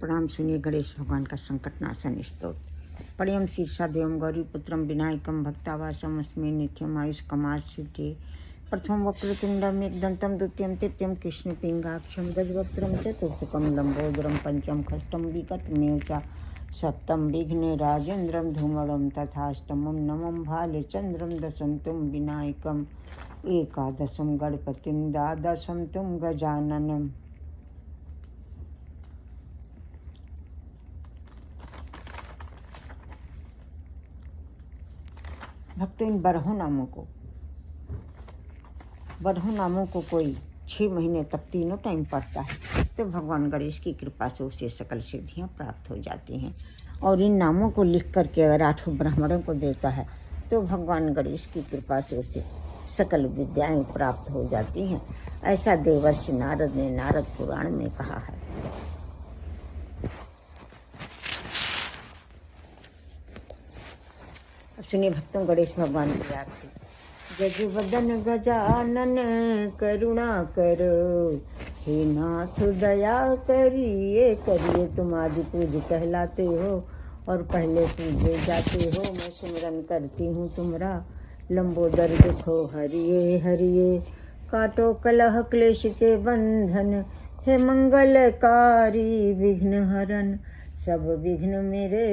प्रणाम। सुनिए गणेश भगवान का संकट नाशन स्तोत्र। प्रियम शीर्षादेवम गौरीपुत्रम विनायकम भक्तावासम अस्मै नित्यम आयुष कमास सिद्धि। प्रथम वक्रतुंडम एकदंतम द्वितीयम तृतीयम कृष्ण पिंगाक्षम गजवक्त्रम चतुर्थकम लंबोदरम पंचम खष्टम विकटमेव च सप्तम विघ्ने राजेन्द्रम धूमरम तथाष्टमम नमम भालचंद्रम दशम तुम विनायकम एकादशम गणपतिम द्वादशम तुम गजाननम। भक्तों, इन बरहों नामों को कोई 6 महीने तक तीनों टाइम पढ़ता है तो भगवान गणेश की कृपा से उसे सकल सिद्धियां प्राप्त हो जाती हैं। और इन नामों को लिख करके अगर 8 ब्राह्मणों को देता है तो भगवान गणेश की कृपा से उसे सकल विद्याएं प्राप्त हो जाती हैं। ऐसा देवर्षि नारद ने नारद पुराण में कहा है। अब सुनिए भक्तों, गणेश भगवान की आरती। गजवदन गजानन करुणा करो, हे नाथ दया करिए करिए। तुम आदि पूज्य कहलाते हो और पहले पूजे जाते हो। मैं सुमिरन करती हूँ तुम्हारा, लंबोदर दुखो हरिये हरिये। काटो कलह क्लेश के बंधन, हे मंगलकारी विघ्न हरन। सब विघ्न मेरे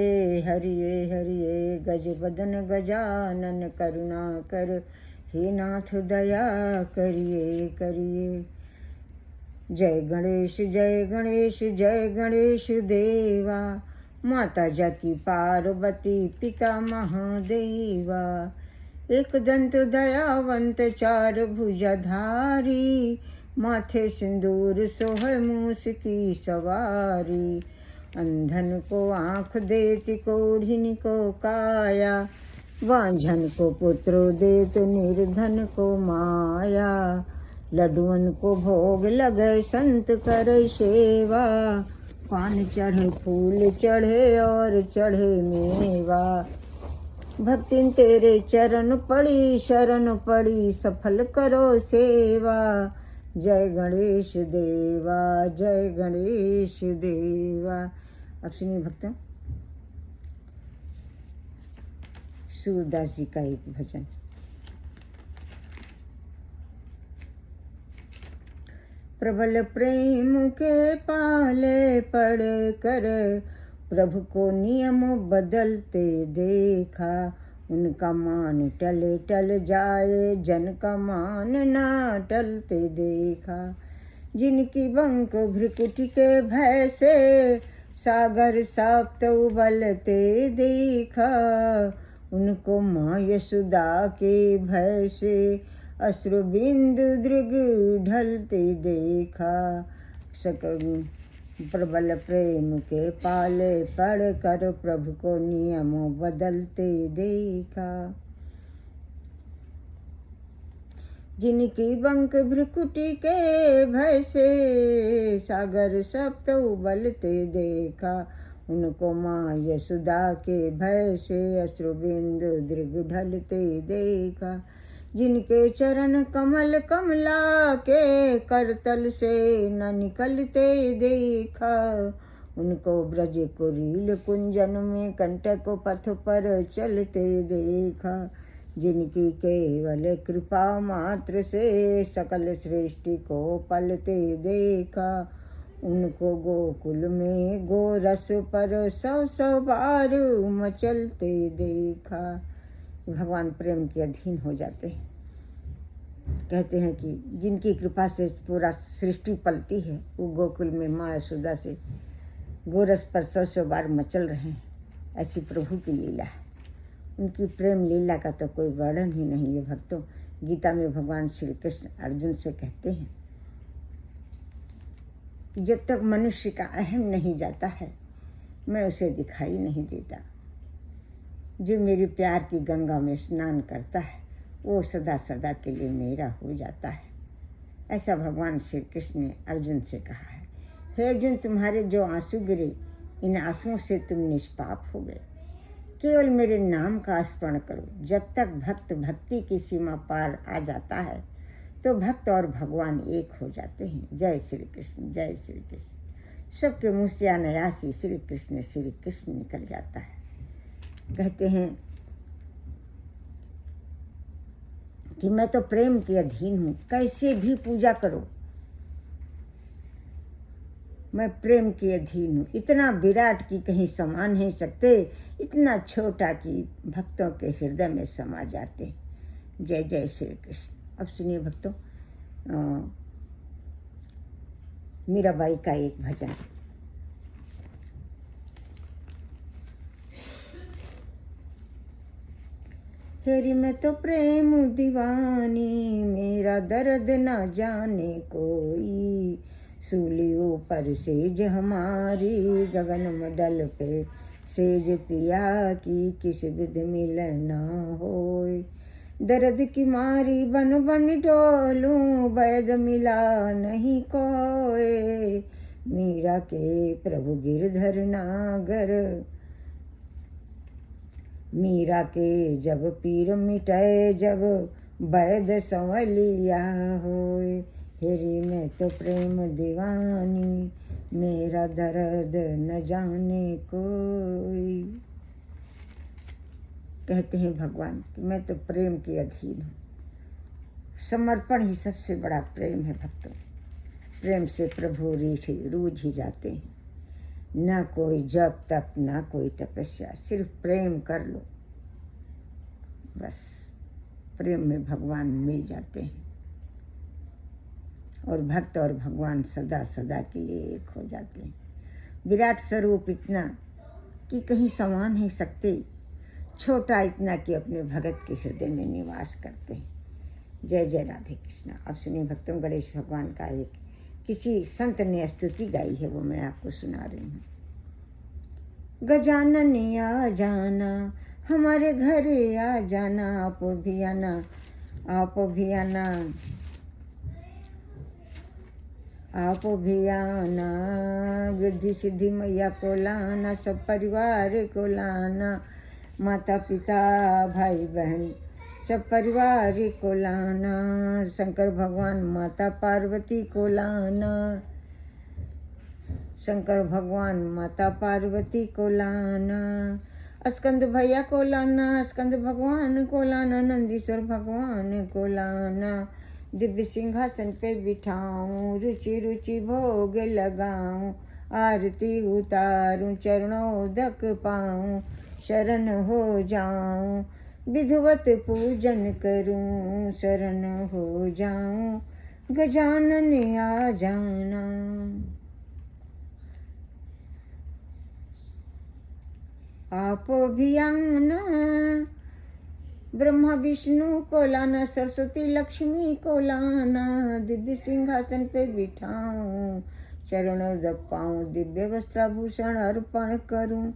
हरिये हरिये। गजवदन गजानन करुणा कर, हे नाथ दया करिए करिए। जय गणेश जय गणेश जय गणेश देवा। माता जाकी पार्वती पिता महादेवा। एक दंत दयावंत चार भुजाधारी, माथे सिंदूर सोह मूस की सवारी। अंधन को आँख देती कोढ़िन को काया, वांझन को पुत्र देत निर्धन को माया। लड्डुअन को भोग लगे संत करे सेवा, पान चढ़े फूल चढ़े और चढ़े मेवा। भक्तिन तेरे चरण पड़ी शरण पड़ी, सफल करो सेवा। जय गणेश देवा जय गणेश देवा। अब सुनिए भक्तों, सूरदास जी का एक भजन। प्रबल प्रेम के पाले पड़ कर, प्रभु को नियम बदलते देखा। उनका मान टले टल जाए, जन का मान ना टलते देखा। जिनकी बंक भ्रिकुटी के भय से, सागर साप्त उबलते देखा। उनको माँ यशोदा के भय से, अश्रु बिंदु दृग ढलते देखा। प्रबल प्रेम के पाले पड़ कर, प्रभु को नियम बदलते देखा। जिनकी बंक भ्रिकुटी के भय से, सागर सप्त उबलते देखा। उनको माँ यशोदा के भय से, अश्रु बिंदु दृग ढलते देखा। जिनके चरण कमल कमला के, करतल से न निकलते देखा। उनको ब्रज कुरील कुंजन में, कंटक पथ पर चलते देखा। जिनकी केवल कृपा मात्र से, सकल सृष्टि को पलते देखा। उनको गोकुल में गोरस पर 100 बार मचलते देखा। भगवान प्रेम के अधीन हो जाते हैं। कहते हैं कि जिनकी कृपा से पूरा सृष्टि पलती है, वो गोकुल में माँ यशोदा से गोरस पर 100 बार मचल रहे हैं। ऐसी प्रभु की लीला है। उनकी प्रेम लीला का तो कोई वर्णन ही नहीं है भक्तों। गीता में भगवान श्री कृष्ण अर्जुन से कहते हैं कि जब तक मनुष्य का अहम नहीं जाता है, मैं उसे दिखाई नहीं देता। जो मेरे प्यार की गंगा में स्नान करता है, वो सदा सदा के लिए मेरा हो जाता है। ऐसा भगवान श्री कृष्ण ने अर्जुन से कहा है। हे अर्जुन, तुम्हारे जो आंसू गिरे, इन आंसुओं से तुम निष्पाप हो गए। केवल मेरे नाम का स्मरण करो। जब तक भक्त भक्ति की सीमा पार आ जाता है तो भक्त और भगवान एक हो जाते हैं। जय श्री कृष्ण जय श्री कृष्ण। सबके मुँह से अनायास श्री कृष्ण निकल जाता है। कहते हैं कि मैं तो प्रेम के अधीन हूँ, कैसे भी पूजा करो मैं प्रेम के अधीन हूँ। इतना विराट की कहीं समा नहीं सकते, इतना छोटा कि भक्तों के हृदय में समा जाते। जय जय श्री कृष्ण। अब सुनिए भक्तों, मीराबाई का एक भजन। हेरी मैं तो प्रेम दीवानी, मेरा दर्द ना जाने कोई। सूली ऊपर सेज हमारी, गगन मडल पे सेज पिया की, किस विध मिलना होय। दर्द की मारी बन बन डोलूं, वैद मिला नहीं कोय। मीरा के प्रभु गिरधर नागर, मीरा के जब पीर मिटाए, जब वैद संवलिया होय। हेरी मैं तो प्रेम दीवानी, मेरा दर्द न जाने कोई। कहते हैं भगवान कि मैं तो प्रेम के अधीन हूँ। समर्पण ही सबसे बड़ा प्रेम है भक्तों। प्रेम से प्रभु रूठ ही जाते हैं। ना कोई जप तप, ना कोई तपस्या, सिर्फ प्रेम कर लो बस। प्रेम में भगवान मिल जाते हैं और भक्त और भगवान सदा सदा के लिए एक हो जाते हैं। विराट स्वरूप इतना कि कहीं समा नहीं सकते, छोटा इतना कि अपने भगत के हृदय में निवास करते हैं। जय जय राधे कृष्णा। अब सुनिए भक्तों, गणेश भगवान का एक किसी संत ने स्तुति गाई है, वो मैं आपको सुना रही हूँ। गजानन आ जाना, हमारे घर आ जाना, आप भी आना, आप भी आना, आप भी आना। गिद्धि सिद्धि मैया को लाना, सब परिवार को लाना। माता पिता भाई बहन सब परिवार को लाना। शंकर भगवान माता पार्वती को लाना, शंकर भगवान माता पार्वती को लाना। स्कंद भैया को लाना, स्कंद भगवान को लाना। नंदीश्वर भगवान को लाना। दिव्य सिंहासन पे बिठाऊं, रुचि रुचि भोग लगाऊं। आरती उतारूं, चरणोदक पाऊं, शरण हो जाऊं। विधिवत पूजन करूं, शरण हो जाऊं। गजानन आ जाना। आप भी आना, ब्रह्मा विष्णु को लाना, सरस्वती लक्ष्मी को लाना। दिव्य सिंहासन पे बिठाऊं, चरणोदक पाऊं, दिव्य वस्त्राभूषण अर्पण करूं।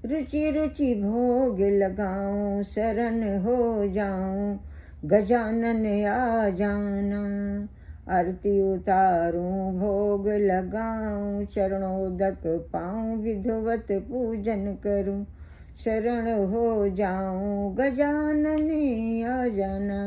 रुचि रुचि भोग लगाऊं, शरण हो जाऊं। गजानन आ जाना। आरती उतारूं, भोग लगाऊं, चरणोदक पाऊं, विधिवत पूजन करूं, शरण हो जाऊं। गजानन आ जाना।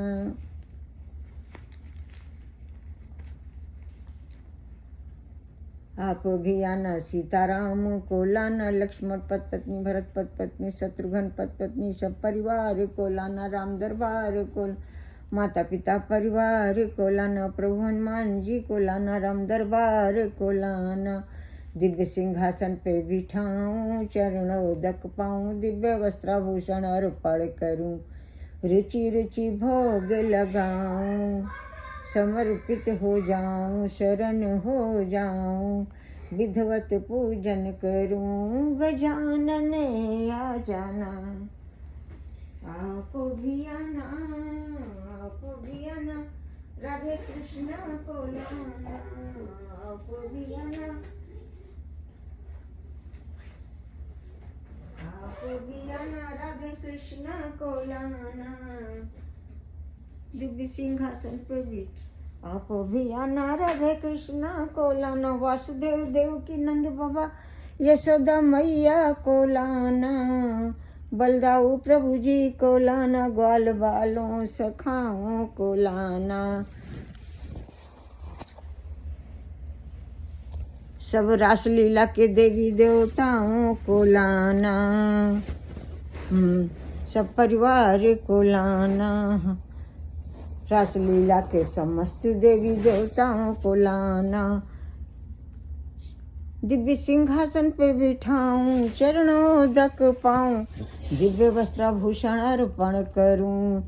आप भी आना, सीताराम को लाना। लक्ष्मण पत पत्नी, भरत पत पत्नी, शत्रुघ्न पत पत्नी, सब परिवार को लाना। राम दरबार को, माता पिता परिवार को लाना। प्रभु हनुमान जी को लाना, राम दरबार को लाना। दिव्य सिंहासन पे बिठाऊं, चरणोदक पाऊं, दिव्य वस्त्राभूषण अर्पण करूं। रुचि रुचि भोग लगाऊं, समर्पित हो जाऊं, शरण हो जाऊं। विधिवत पूजन करूं, गजानन आ जाना। आप भी आना, आप भी आना, राधे कृष्ण को लाना। आप भी आना, आप भी आना, राधे कृष्ण को लाना। दिव्य सिंहासन पे भी आप भी आना, राधे कृष्ण को लाना। वासुदेव देव की नंद बाबा यशोदा मैया को लाना। बलदाऊ प्रभु जी को लाना, ग्वाल बालों सखाओं को लाना। सब रासलीला के देवी देवताओं को लाना, सब परिवार को लाना, रासलीला के समस्त देवी देवताओं को लाना, दिव्य सिंहासन पे बिठाऊं, चरणोदक पाऊं, दिव्य वस्त्राभूषण अर्पण करूं,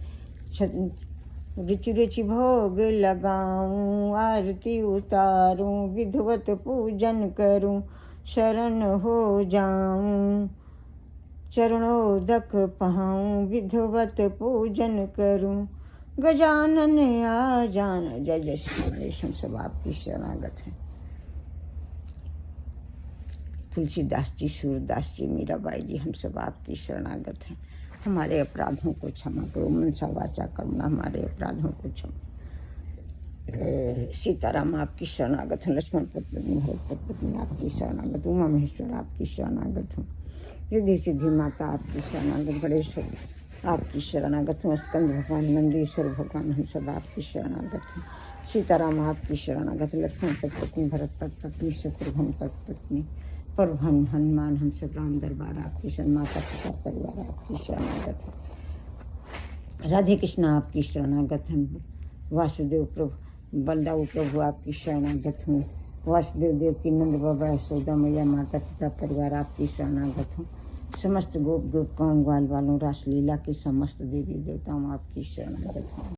रुचि रुचि भोग लगाऊं, आरती उतारूं, विधिवत पूजन करूं, शरण हो जाऊं, चरणोदक पाऊं, विधिवत पूजन करूं, गजानन आ जान। जय जय श्री गणेश। हम सब आपकी शरणागत हैं। तुलसीदास जी, सूरदास जी, मीराबाई जी, हम सब आपकी शरणागत हैं। हमारे अपराधों को क्षमा करो, मनसा वाचा कर्मणा हमारे अपराधों को क्षमा। सीताराम आपकी शरणागत हूँ, लक्ष्मण पत्नी, भरत पत्नी आपकी शरणागत, उमा महेश्वर आपकी शरणागत हूँ, रिद्धि सिद्धि माता आपकी शरणागत, गणेश्वर आपकी शरणागत हूँ, स्कंद भगवान, नंदीश्वर भगवान, हम सब आपकी शरणागत हैं। सीताराम आपकी शरणागत, लक्ष्मण पत्नी, भरत पत्नी, शत्रुघ्न पत्नी, परभन हनुमान, हम सब राम दरबार आपकी शरण, माता पिता परिवार आपकी शरणागत है। राधे कृष्ण आपकी शरणागत हैं। वासुदेव प्रभु, बलदाऊ प्रभु आपकी शरणागत हूँ। वासुदेव देव की, नंद बाबा, यशोदा मैया, माता पिता परिवार आपकी शरणागत हूँ। समस्त गोप गोपिकाओं, ग्वाल वालों, रासलीला के समस्त देवी देवताओं आपकी शरणागत हूँ।